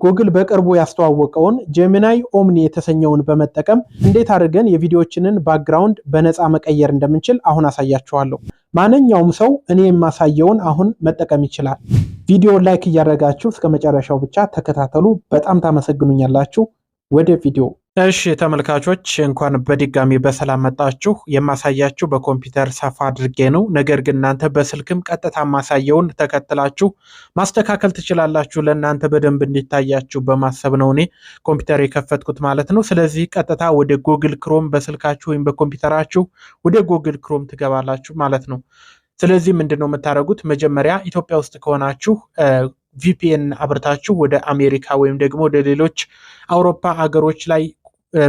ጉግል በቅርቡ ያስተዋወቀውን ጄሚናይ ኦምኒ የተሰኘውን በመጠቀም እንዴት አድርገን የቪዲዮዎችንን ባክግራውንድ በነፃ መቀየር እንደምንችል አሁን አሳያችኋለሁ። ማንኛውም ሰው እኔ የማሳየውን አሁን መጠቀም ይችላል። ቪዲዮ ላይክ እያደረጋችሁ እስከ መጨረሻው ብቻ ተከታተሉ። በጣም ታመሰግኑኛላችሁ። ወደ ቪዲዮ። እሺ ተመልካቾች እንኳን በድጋሚ በሰላም መጣችሁ። የማሳያችሁ በኮምፒውተር ሰፋ አድርጌ ነው። ነገር ግን እናንተ በስልክም ቀጥታ ማሳየውን ተከትላችሁ ማስተካከል ትችላላችሁ። ለእናንተ በደንብ እንዲታያችሁ በማሰብ ነው እኔ ኮምፒውተር የከፈትኩት ማለት ነው። ስለዚህ ቀጥታ ወደ ጉግል ክሮም በስልካችሁ ወይም በኮምፒውተራችሁ ወደ ጉግል ክሮም ትገባላችሁ ማለት ነው። ስለዚህ ምንድነው የምታደርጉት? መጀመሪያ ኢትዮጵያ ውስጥ ከሆናችሁ ቪፒኤን አብርታችሁ ወደ አሜሪካ ወይም ደግሞ ወደ ሌሎች አውሮፓ ሀገሮች ላይ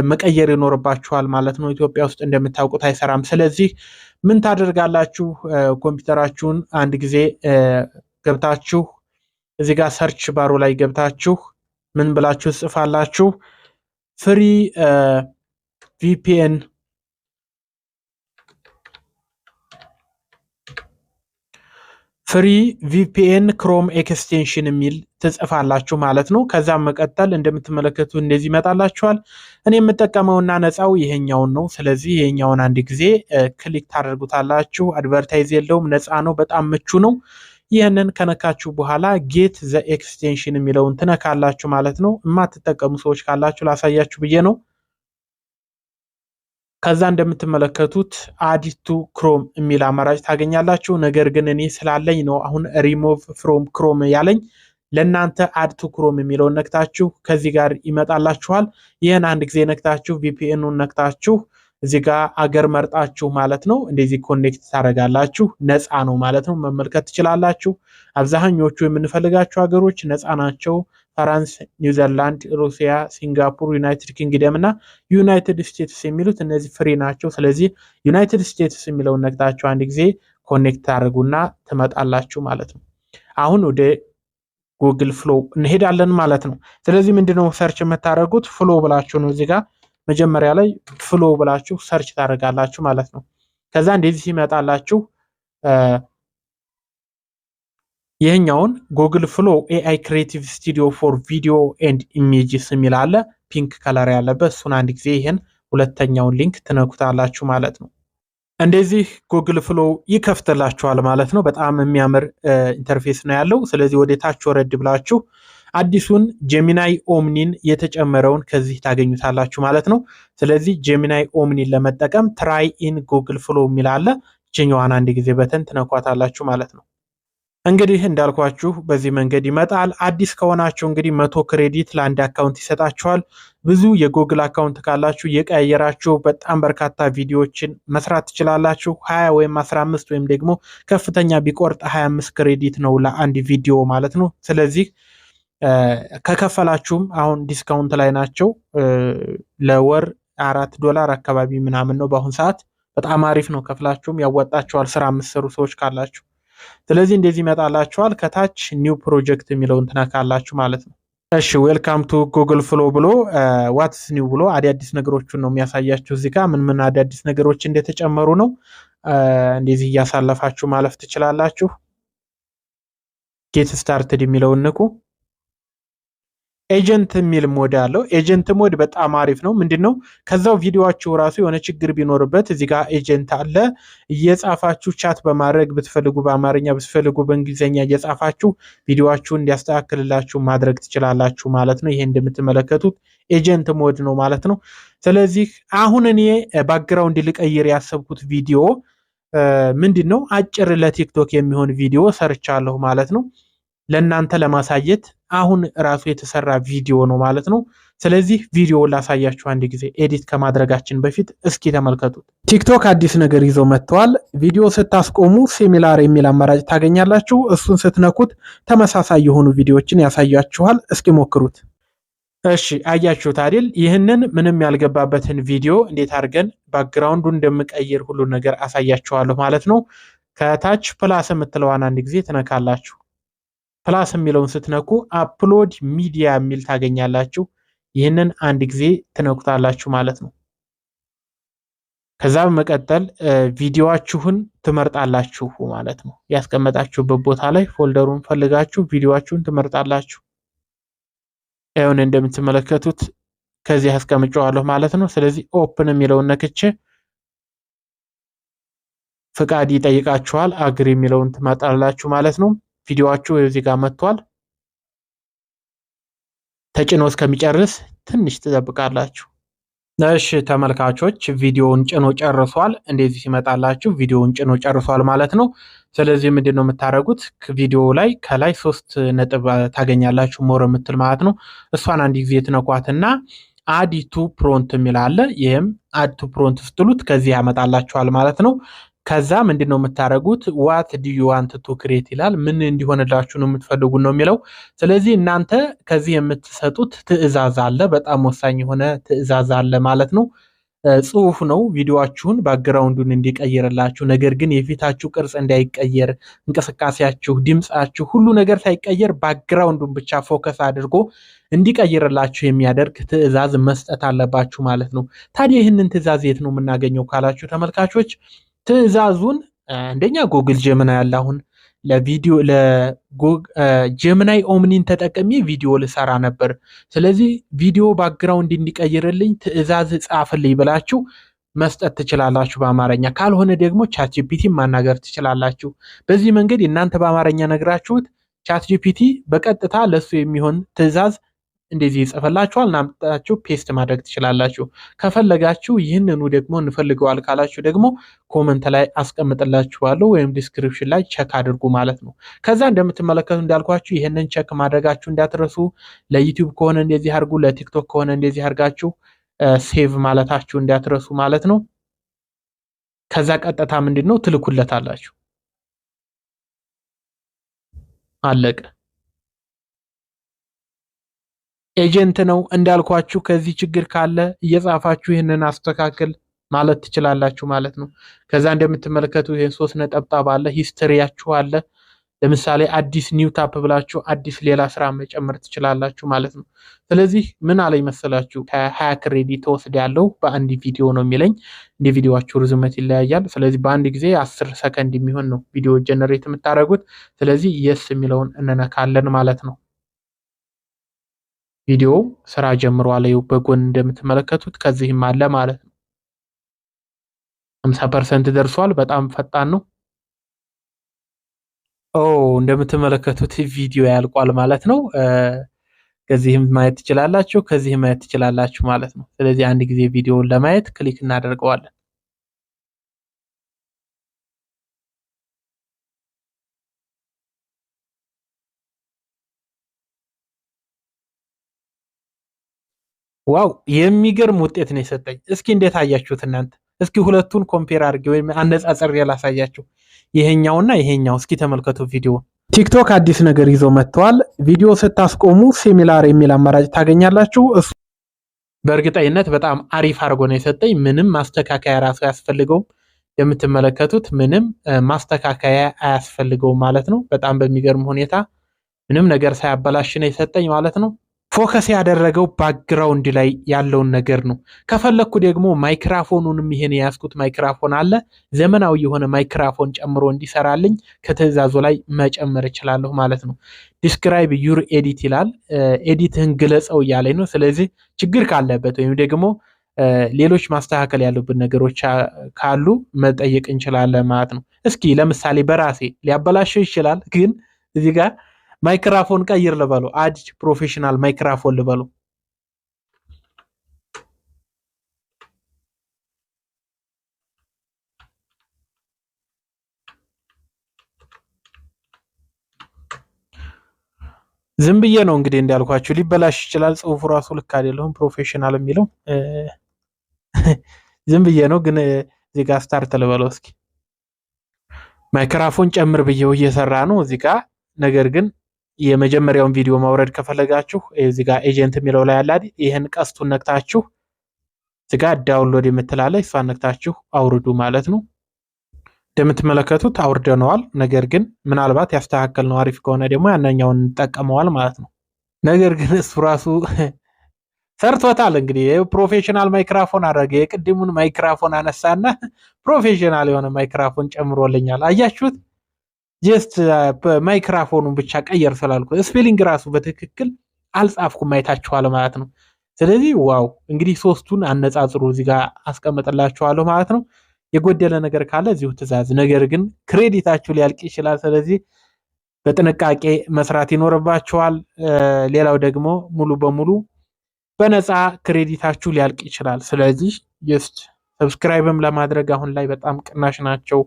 መቀየር ይኖርባችኋል ማለት ነው። ኢትዮጵያ ውስጥ እንደምታውቁት አይሰራም። ስለዚህ ምን ታደርጋላችሁ? ኮምፒውተራችሁን አንድ ጊዜ ገብታችሁ እዚህ ጋር ሰርች ባሩ ላይ ገብታችሁ ምን ብላችሁ ጽፋላችሁ? ፍሪ ቪፒኤን ፍሪ ቪፒኤን ክሮም ኤክስቴንሽን የሚል ትጽፋላችሁ ማለት ነው። ከዛም መቀጠል እንደምትመለከቱ እንደዚህ ይመጣላችኋል። እኔ የምጠቀመውና ነፃው ይሄኛውን ነው። ስለዚህ ይሄኛውን አንድ ጊዜ ክሊክ ታደርጉታላችሁ። አድቨርታይዝ የለውም፣ ነፃ ነው፣ በጣም ምቹ ነው። ይህንን ከነካችሁ በኋላ ጌት ዘ ኤክስቴንሽን የሚለውን ትነካላችሁ ማለት ነው። የማትጠቀሙ ሰዎች ካላችሁ ላሳያችሁ ብዬ ነው። ከዛ እንደምትመለከቱት አድ ቱ ክሮም የሚል አማራጭ ታገኛላችሁ። ነገር ግን እኔ ስላለኝ ነው አሁን ሪሞቭ ፍሮም ክሮም ያለኝ። ለእናንተ አድ ቱ ክሮም የሚለውን ነክታችሁ ከዚህ ጋር ይመጣላችኋል። ይህን አንድ ጊዜ ነክታችሁ ቪፒኤኑን ነክታችሁ እዚህ ጋር አገር መርጣችሁ ማለት ነው እንደዚህ ኮኔክት ታደርጋላችሁ። ነፃ ነው ማለት ነው፣ መመልከት ትችላላችሁ። አብዛኞቹ የምንፈልጋቸው ሀገሮች ነፃ ናቸው። ፍራንስ፣ ኒውዚላንድ፣ ሩሲያ፣ ሲንጋፖር፣ ዩናይትድ ኪንግደም እና ዩናይትድ ስቴትስ የሚሉት እነዚህ ፍሪ ናቸው። ስለዚህ ዩናይትድ ስቴትስ የሚለውን ነክታችሁ አንድ ጊዜ ኮኔክት ታደርጉና ትመጣላችሁ ማለት ነው። አሁን ወደ ጉግል ፍሎ እንሄዳለን ማለት ነው። ስለዚህ ምንድነው ሰርች የምታደርጉት? ፍሎ ብላችሁ ነው እዚህ ጋር መጀመሪያ ላይ ፍሎ ብላችሁ ሰርች ታደርጋላችሁ ማለት ነው። ከዛ እንደዚህ ሲመጣላችሁ ይሄኛውን ጉግል ፍሎ ኤአይ ክሬቲቭ ስቱዲዮ ፎር ቪዲዮ ኤንድ ኢሜጅስ የሚል አለ፣ ፒንክ ከለር ያለበት። እሱን አንድ ጊዜ ይሄን ሁለተኛውን ሊንክ ትነኩታላችሁ ማለት ነው። እንደዚህ ጉግል ፍሎ ይከፍትላችኋል ማለት ነው። በጣም የሚያምር ኢንተርፌስ ነው ያለው። ስለዚህ ወደ ታች ወረድ ብላችሁ አዲሱን ጄሚናይ ኦምኒን የተጨመረውን ከዚህ ታገኙታላችሁ ማለት ነው። ስለዚህ ጄሚናይ ኦምኒን ለመጠቀም ትራይ ኢን ጉግል ፍሎ የሚል አለ። እችኛዋን አንድ ጊዜ በተን ትነኳታላችሁ ማለት ነው። እንግዲህ እንዳልኳችሁ በዚህ መንገድ ይመጣል። አዲስ ከሆናችሁ እንግዲህ 100 ክሬዲት ለአንድ አካውንት ይሰጣችኋል። ብዙ የጉግል አካውንት ካላችሁ የቀያየራችሁ በጣም በርካታ ቪዲዮዎችን መስራት ትችላላችሁ። 20 ወይም 15 ወይም ደግሞ ከፍተኛ ቢቆርጥ 25 ክሬዲት ነው ለአንድ ቪዲዮ ማለት ነው። ስለዚህ ከከፈላችሁም አሁን ዲስካውንት ላይ ናቸው። ለወር $4 አካባቢ ምናምን ነው በአሁን ሰዓት። በጣም አሪፍ ነው። ከፍላችሁም ያወጣችኋል ስራ የምትሰሩ ሰዎች ካላችሁ። ስለዚህ እንደዚህ ይመጣላችኋል። ከታች ኒው ፕሮጀክት የሚለውን ትነካላችሁ ማለት ነው። እሺ ዌልካም ቱ ጉግል ፍሎ ብሎ ዋትስ ኒው ብሎ አዳዲስ ነገሮችን ነው የሚያሳያችሁ። እዚህ ጋር ምን አዳዲስ ነገሮች እንደተጨመሩ ነው። እንደዚህ እያሳለፋችሁ ማለፍ ትችላላችሁ። ጌት ስታርትድ የሚለውን ንኩ። ኤጀንት የሚል ሞድ አለው። ኤጀንት ሞድ በጣም አሪፍ ነው። ምንድነው? ከዛው ቪዲዮአችሁ ራሱ የሆነ ችግር ቢኖርበት እዚህ ጋር ኤጀንት አለ። እየጻፋችሁ ቻት በማድረግ ብትፈልጉ በአማርኛ ብትፈልጉ በእንግሊዘኛ እየጻፋችሁ ቪዲዮአችሁን እንዲያስተካክልላችሁ ማድረግ ትችላላችሁ ማለት ነው። ይሄ እንደምትመለከቱት ኤጀንት ሞድ ነው ማለት ነው። ስለዚህ አሁን እኔ ባክግራውንድ ልቀይር ያሰብኩት ቪዲዮ ምንድነው? አጭር ለቲክቶክ የሚሆን ቪዲዮ ሰርቻለሁ ማለት ነው። ለእናንተ ለማሳየት አሁን ራሱ የተሰራ ቪዲዮ ነው ማለት ነው። ስለዚህ ቪዲዮውን ላሳያችሁ አንድ ጊዜ ኤዲት ከማድረጋችን በፊት እስኪ ተመልከቱት። ቲክቶክ አዲስ ነገር ይዘው መጥተዋል። ቪዲዮ ስታስቆሙ ሲሚላር የሚል አማራጭ ታገኛላችሁ። እሱን ስትነኩት ተመሳሳይ የሆኑ ቪዲዮዎችን ያሳያችኋል። እስኪ ሞክሩት። እሺ አያችሁት አይደል? ይህንን ምንም ያልገባበትን ቪዲዮ እንዴት አድርገን ባክግራውንዱ እንደምቀይር ሁሉ ነገር አሳያችኋለሁ ማለት ነው። ከታች ፕላስ የምትለዋን አንድ ጊዜ ትነካላችሁ። ፕላስ የሚለውን ስትነኩ አፕሎድ ሚዲያ የሚል ታገኛላችሁ። ይህንን አንድ ጊዜ ትነኩታላችሁ ማለት ነው። ከዛ በመቀጠል ቪዲዮአችሁን ትመርጣላችሁ ማለት ነው። ያስቀመጣችሁበት ቦታ ላይ ፎልደሩን ፈልጋችሁ ቪዲዮአችሁን ትመርጣላችሁ። ይሁን እንደምትመለከቱት ከዚህ አስቀምጨዋለሁ ማለት ነው። ስለዚህ ኦፕን የሚለውን ነክቼ ፍቃድ ይጠይቃችኋል። አግሪ የሚለውን ትመጣላችሁ ማለት ነው። ቪዲዮአችሁ እዚህ ጋር መጥቷል። ተጭኖ እስከሚጨርስ ትንሽ ትጠብቃላችሁ። እሺ ተመልካቾች ቪዲዮውን ጭኖ ጨርሷል። እንደዚህ ሲመጣላችሁ ቪዲዮውን ጭኖ ጨርሷል ማለት ነው። ስለዚህ ምንድነው የምታደርጉት? ቪዲዮ ላይ ከላይ 3 ነጥብ ታገኛላችሁ ሞር የምትል ማለት ነው። እሷን አንድ ጊዜ ትነኳትና አድ ቱ ፕሮንት የሚል አለ። ይሄም አድ ቱ ፕሮንት ስትሉት ከዚህ ያመጣላችኋል ማለት ነው። ከዛ ምንድነው የምታደርጉት? ዋት ዱ ዩ ዋንት ቱ ክሬት ይላል። ምን እንዲሆንላችሁ ነው የምትፈልጉት ነው የሚለው። ስለዚህ እናንተ ከዚህ የምትሰጡት ትዕዛዝ አለ፣ በጣም ወሳኝ የሆነ ትዕዛዝ አለ ማለት ነው። ጽሁፍ ነው። ቪዲዮአችሁን ባክግራውንዱን እንዲቀይርላችሁ፣ ነገር ግን የፊታችሁ ቅርጽ እንዳይቀየር፣ እንቅስቃሴያችሁ፣ ድምጻችሁ፣ ሁሉ ነገር ሳይቀየር ባክግራውንዱን ብቻ ፎከስ አድርጎ እንዲቀይርላችሁ የሚያደርግ ትዕዛዝ መስጠት አለባችሁ ማለት ነው። ታዲያ ይህንን ትዕዛዝ የት ነው የምናገኘው ካላችሁ ተመልካቾች፣ ትዕዛዙን አንደኛ ጉግል ጀሚናይ ያለ አሁን ለቪዲዮ ጀሚናይ ኦምኒን ተጠቅሜ ቪዲዮ ልሰራ ነበር። ስለዚህ ቪዲዮ ባክግራውንድ እንዲቀይርልኝ ትዕዛዝ ጻፍልኝ ብላችሁ መስጠት ትችላላችሁ በአማርኛ። ካልሆነ ደግሞ ቻትጂፒቲ ማናገር ትችላላችሁ። በዚህ መንገድ እናንተ በአማርኛ ነግራችሁት ቻትጂፒቲ በቀጥታ ለሱ የሚሆን ትዕዛዝ እንደዚህ ይጽፈላችኋል። እናምጣችሁ ፔስት ማድረግ ትችላላችሁ። ከፈለጋችሁ ይህንኑ ደግሞ እንፈልገዋል ካላችሁ ደግሞ ኮመንት ላይ አስቀምጥላችኋለሁ ወይም ዲስክሪፕሽን ላይ ቸክ አድርጉ ማለት ነው። ከዛ እንደምትመለከቱ እንዳልኳችሁ ይህንን ቸክ ማድረጋችሁ እንዳትረሱ። ለዩቲዩብ ከሆነ እንደዚህ አድርጉ፣ ለቲክቶክ ከሆነ እንደዚህ አድርጋችሁ ሴቭ ማለታችሁ እንዳትረሱ ማለት ነው። ከዛ ቀጥታ ምንድነው ትልኩለታላችሁ። አለቀ። ኤጀንት ነው እንዳልኳችሁ። ከዚህ ችግር ካለ እየጻፋችሁ ይህንን አስተካክል ማለት ትችላላችሁ ማለት ነው። ከዛ እንደምትመለከቱ ይሄን 3 ነጠብጣብ አለ፣ ሂስትሪያችሁ አለ። ለምሳሌ አዲስ ኒው ታፕ ብላችሁ አዲስ ሌላ ስራ መጨመር ትችላላችሁ ማለት ነው። ስለዚህ ምን አለኝ መሰላችሁ ከ20 ክሬዲት ወስድ ያለው በአንድ ቪዲዮ ነው የሚለኝ። እንደ ቪዲዮአችሁ ርዝመት ይለያያል። ስለዚህ በአንድ ጊዜ 10 ሰከንድ የሚሆን ነው ቪዲዮ ጀነሬት የምታደርጉት። ስለዚህ የስ የሚለውን እንነካለን ማለት ነው። ቪዲዮ ስራ ጀምሯል። በጎን እንደምትመለከቱት ከዚህም አለ ማለት ነው። 50% ደርሷል። በጣም ፈጣን ነው። እንደምትመለከቱት ቪዲዮ ያልቋል ማለት ነው። ከዚህም ማየት ትችላላችሁ፣ ከዚህም ማየት ትችላላችሁ ማለት ነው። ስለዚህ አንድ ጊዜ ቪዲዮውን ለማየት ክሊክ እናደርገዋለን። ዋው የሚገርም ውጤት ነው የሰጠኝ። እስኪ እንዴት አያችሁት እናንተ? እስኪ ሁለቱን ኮምፔር አድርጌ ወይም አነጻጽሬ ላሳያችሁ። ይሄኛውና ይሄኛው እስኪ ተመልከቱ ቪዲዮ። ቲክቶክ አዲስ ነገር ይዞ መጥተዋል። ቪዲዮ ስታስቆሙ ሲሚላር የሚል አማራጭ ታገኛላችሁ። እሱ በእርግጠኝነት በጣም አሪፍ አድርጎ ነው የሰጠኝ። ምንም ማስተካከያ ራሱ አያስፈልገውም። የምትመለከቱት ምንም ማስተካከያ አያስፈልገውም ማለት ነው። በጣም በሚገርም ሁኔታ ምንም ነገር ሳያበላሽ ነው የሰጠኝ ማለት ነው። ፎከስ ያደረገው ባክግራውንድ ላይ ያለውን ነገር ነው። ከፈለኩ ደግሞ ማይክራፎኑንም ይሄን የያዝኩት ማይክራፎን አለ፣ ዘመናዊ የሆነ ማይክራፎን ጨምሮ እንዲሰራልኝ ከትዕዛዙ ላይ መጨመር እችላለሁ ማለት ነው። ዲስክራይብ ዩር ኤዲት ይላል። ኤዲትህን ግለጸው እያለኝ ነው። ስለዚህ ችግር ካለበት ወይም ደግሞ ሌሎች ማስተካከል ያሉብን ነገሮች ካሉ መጠየቅ እንችላለን ማለት ነው። እስኪ ለምሳሌ በራሴ ሊያበላሸው ይችላል፣ ግን እዚህ ጋር ማይክራፎን ቀይር ልበሉ፣ አድ ፕሮፌሽናል ማይክራፎን ልበሉ። ዝም ብዬ ነው እንግዲህ እንዳልኳችሁ ሊበላሽ ይችላል። ጽሁፉ ራሱ ልክ አይደለም። ፕሮፌሽናል የሚለው ዝም ብዬ ነው፣ ግን እዚህ ጋር ስታርት ልበለው እስኪ። ማይክራፎን ጨምር ብዬው እየሰራ ነው እዚህ ጋር። ነገር ግን የመጀመሪያውን ቪዲዮ ማውረድ ከፈለጋችሁ እዚህ ጋር ኤጀንት የሚለው ላይ ያለ ይሄን ቀስቱን ነክታችሁ እዚህ ጋር ዳውንሎድ የምትላለ እሷን ነክታችሁ አውርዱ ማለት ነው። እንደምትመለከቱት አውርደነዋል። ነገር ግን ምናልባት ያስተካከልነው አሪፍ ከሆነ ደግሞ ያንኛውን እንጠቀመዋል ማለት ነው። ነገር ግን እሱ ራሱ ሰርቶታል። እንግዲህ ፕሮፌሽናል ማይክራፎን አደረገ። የቅድሙን ማይክራፎን አነሳና ፕሮፌሽናል የሆነ ማይክራፎን ጨምሮልኛል። አያችሁት? ጀስት ማይክራፎኑን ብቻ ቀየር ስላልኩ ስፔሊንግ ራሱ በትክክል አልጻፍኩም አይታችኋል ማለት ነው። ስለዚህ ዋው እንግዲህ ሶስቱን አነጻጽሩ እዚህ ጋር አስቀምጥላችኋለሁ ማለት ነው። የጎደለ ነገር ካለ እዚሁ ትእዛዝ። ነገር ግን ክሬዲታችሁ ሊያልቅ ይችላል። ስለዚህ በጥንቃቄ መስራት ይኖርባችኋል። ሌላው ደግሞ ሙሉ በሙሉ በነፃ ክሬዲታችሁ ሊያልቅ ይችላል። ስለዚህ ጀስት ሰብስክራይብም ለማድረግ አሁን ላይ በጣም ቅናሽ ናቸው።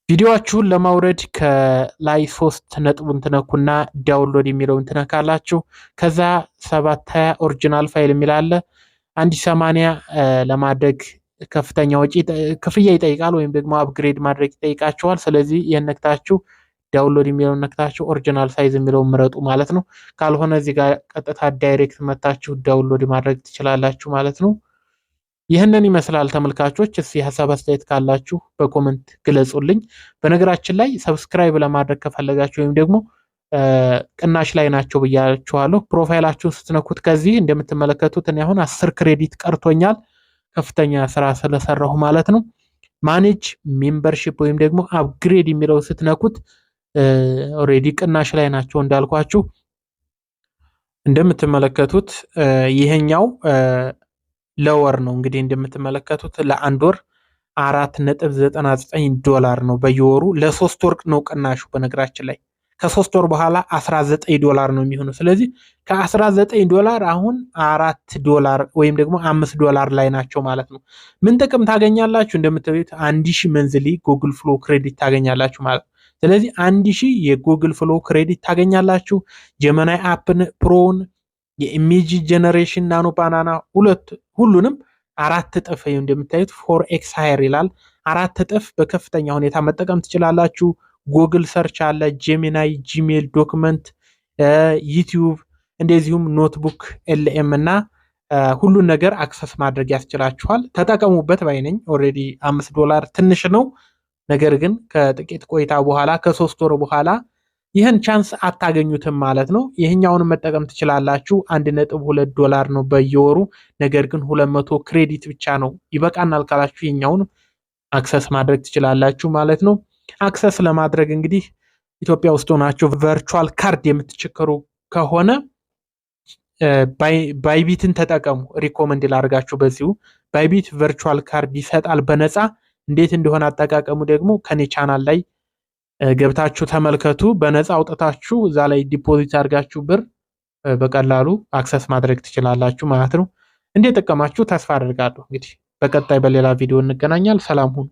ቪዲዮአችሁን ለማውረድ ከላይ 3 ነጥቡን ትነኩና ዳውንሎድ የሚለውን ትነካላችሁ። ከዛ 720 ኦሪጂናል ፋይል የሚላለ 1080 ለማድረግ ከፍተኛ ወጪ ክፍያ ይጠይቃል፣ ወይም ደግሞ አፕግሬድ ማድረግ ይጠይቃችኋል። ስለዚህ ይሄን ነክታችሁ ዳውንሎድ የሚለውን ነክታችሁ ኦሪጂናል ሳይዝ የሚለውን ምረጡ ማለት ነው። ካልሆነ እዚህ ጋር ቀጥታ ዳይሬክት መታችሁ ዳውንሎድ ማድረግ ትችላላችሁ ማለት ነው። ይህንን ይመስላል ተመልካቾች። እስኪ ሀሳብ አስተያየት ካላችሁ በኮመንት ግለጹልኝ። በነገራችን ላይ ሰብስክራይብ ለማድረግ ከፈለጋችሁ ወይም ደግሞ ቅናሽ ላይ ናቸው ብያችኋለሁ። ፕሮፋይላችሁን ስትነኩት ከዚህ እንደምትመለከቱት እኔ አሁን 10 ክሬዲት ቀርቶኛል፣ ከፍተኛ ስራ ስለሰራሁ ማለት ነው። ማኔጅ ሜምበርሺፕ ወይም ደግሞ አፕግሬድ የሚለው ስትነኩት ኦሬዲ ቅናሽ ላይ ናቸው እንዳልኳችሁ። እንደምትመለከቱት ይሄኛው ለወር ነው እንግዲህ እንደምትመለከቱት ለአንድ ወር $4.99 ነው በየወሩ። ለ3 ወር ነው ቅናሹ። በነገራችን ላይ ከ3 ወር በኋላ $19 ነው የሚሆነው። ስለዚህ ከ$19 አሁን $4 ወይም ደግሞ $5 ላይ ናቸው ማለት ነው። ምን ጥቅም ታገኛላችሁ? እንደምታዩት 1000 መንዝሊ ጉግል ፍሎ ክሬዲት ታገኛላችሁ ማለት ነው። ስለዚህ 1000 የጉግል ፍሎ ክሬዲት ታገኛላችሁ። ጀመናይ አፕን ፕሮን የኢሜጅ ጀነሬሽን ናኖ ባናና ሁሉንም 4 እጥፍ እንደምታዩት 4x ሃየር ይላል። 4 እጥፍ በከፍተኛ ሁኔታ መጠቀም ትችላላችሁ። ጉግል ሰርች አለ፣ ጄሚናይ፣ ጂሜል፣ ዶክመንት፣ ዩቲዩብ እንደዚሁም ኖትቡክ ኤልኤም እና ሁሉን ነገር አክሰስ ማድረግ ያስችላችኋል። ተጠቀሙበት ባይነኝ። ኦሬዲ $5 ትንሽ ነው። ነገር ግን ከጥቂት ቆይታ በኋላ ከ3 ወር በኋላ ይህን ቻንስ አታገኙትም ማለት ነው። ይህኛውን መጠቀም ትችላላችሁ። $1.2 ነው በየወሩ። ነገር ግን 200 ክሬዲት ብቻ ነው። ይበቃናል ካላችሁ ይህኛውን አክሰስ ማድረግ ትችላላችሁ ማለት ነው። አክሰስ ለማድረግ እንግዲህ ኢትዮጵያ ውስጥ ሆናችሁ ቨርቹዋል ካርድ የምትቸከሩ ከሆነ ባይቢትን ተጠቀሙ። ሪኮመንድ ላርጋችሁ በዚሁ። ባይቢት ቨርቹዋል ካርድ ይሰጣል በነፃ። እንዴት እንደሆነ አጠቃቀሙ ደግሞ ከኔ ቻናል ላይ ገብታችሁ ተመልከቱ። በነፃ አውጥታችሁ እዛ ላይ ዲፖዚት አድርጋችሁ ብር በቀላሉ አክሰስ ማድረግ ትችላላችሁ ማለት ነው። እንደጠቀማችሁ ተስፋ አደርጋለሁ። እንግዲህ በቀጣይ በሌላ ቪዲዮ እንገናኛል። ሰላም ሁኑ።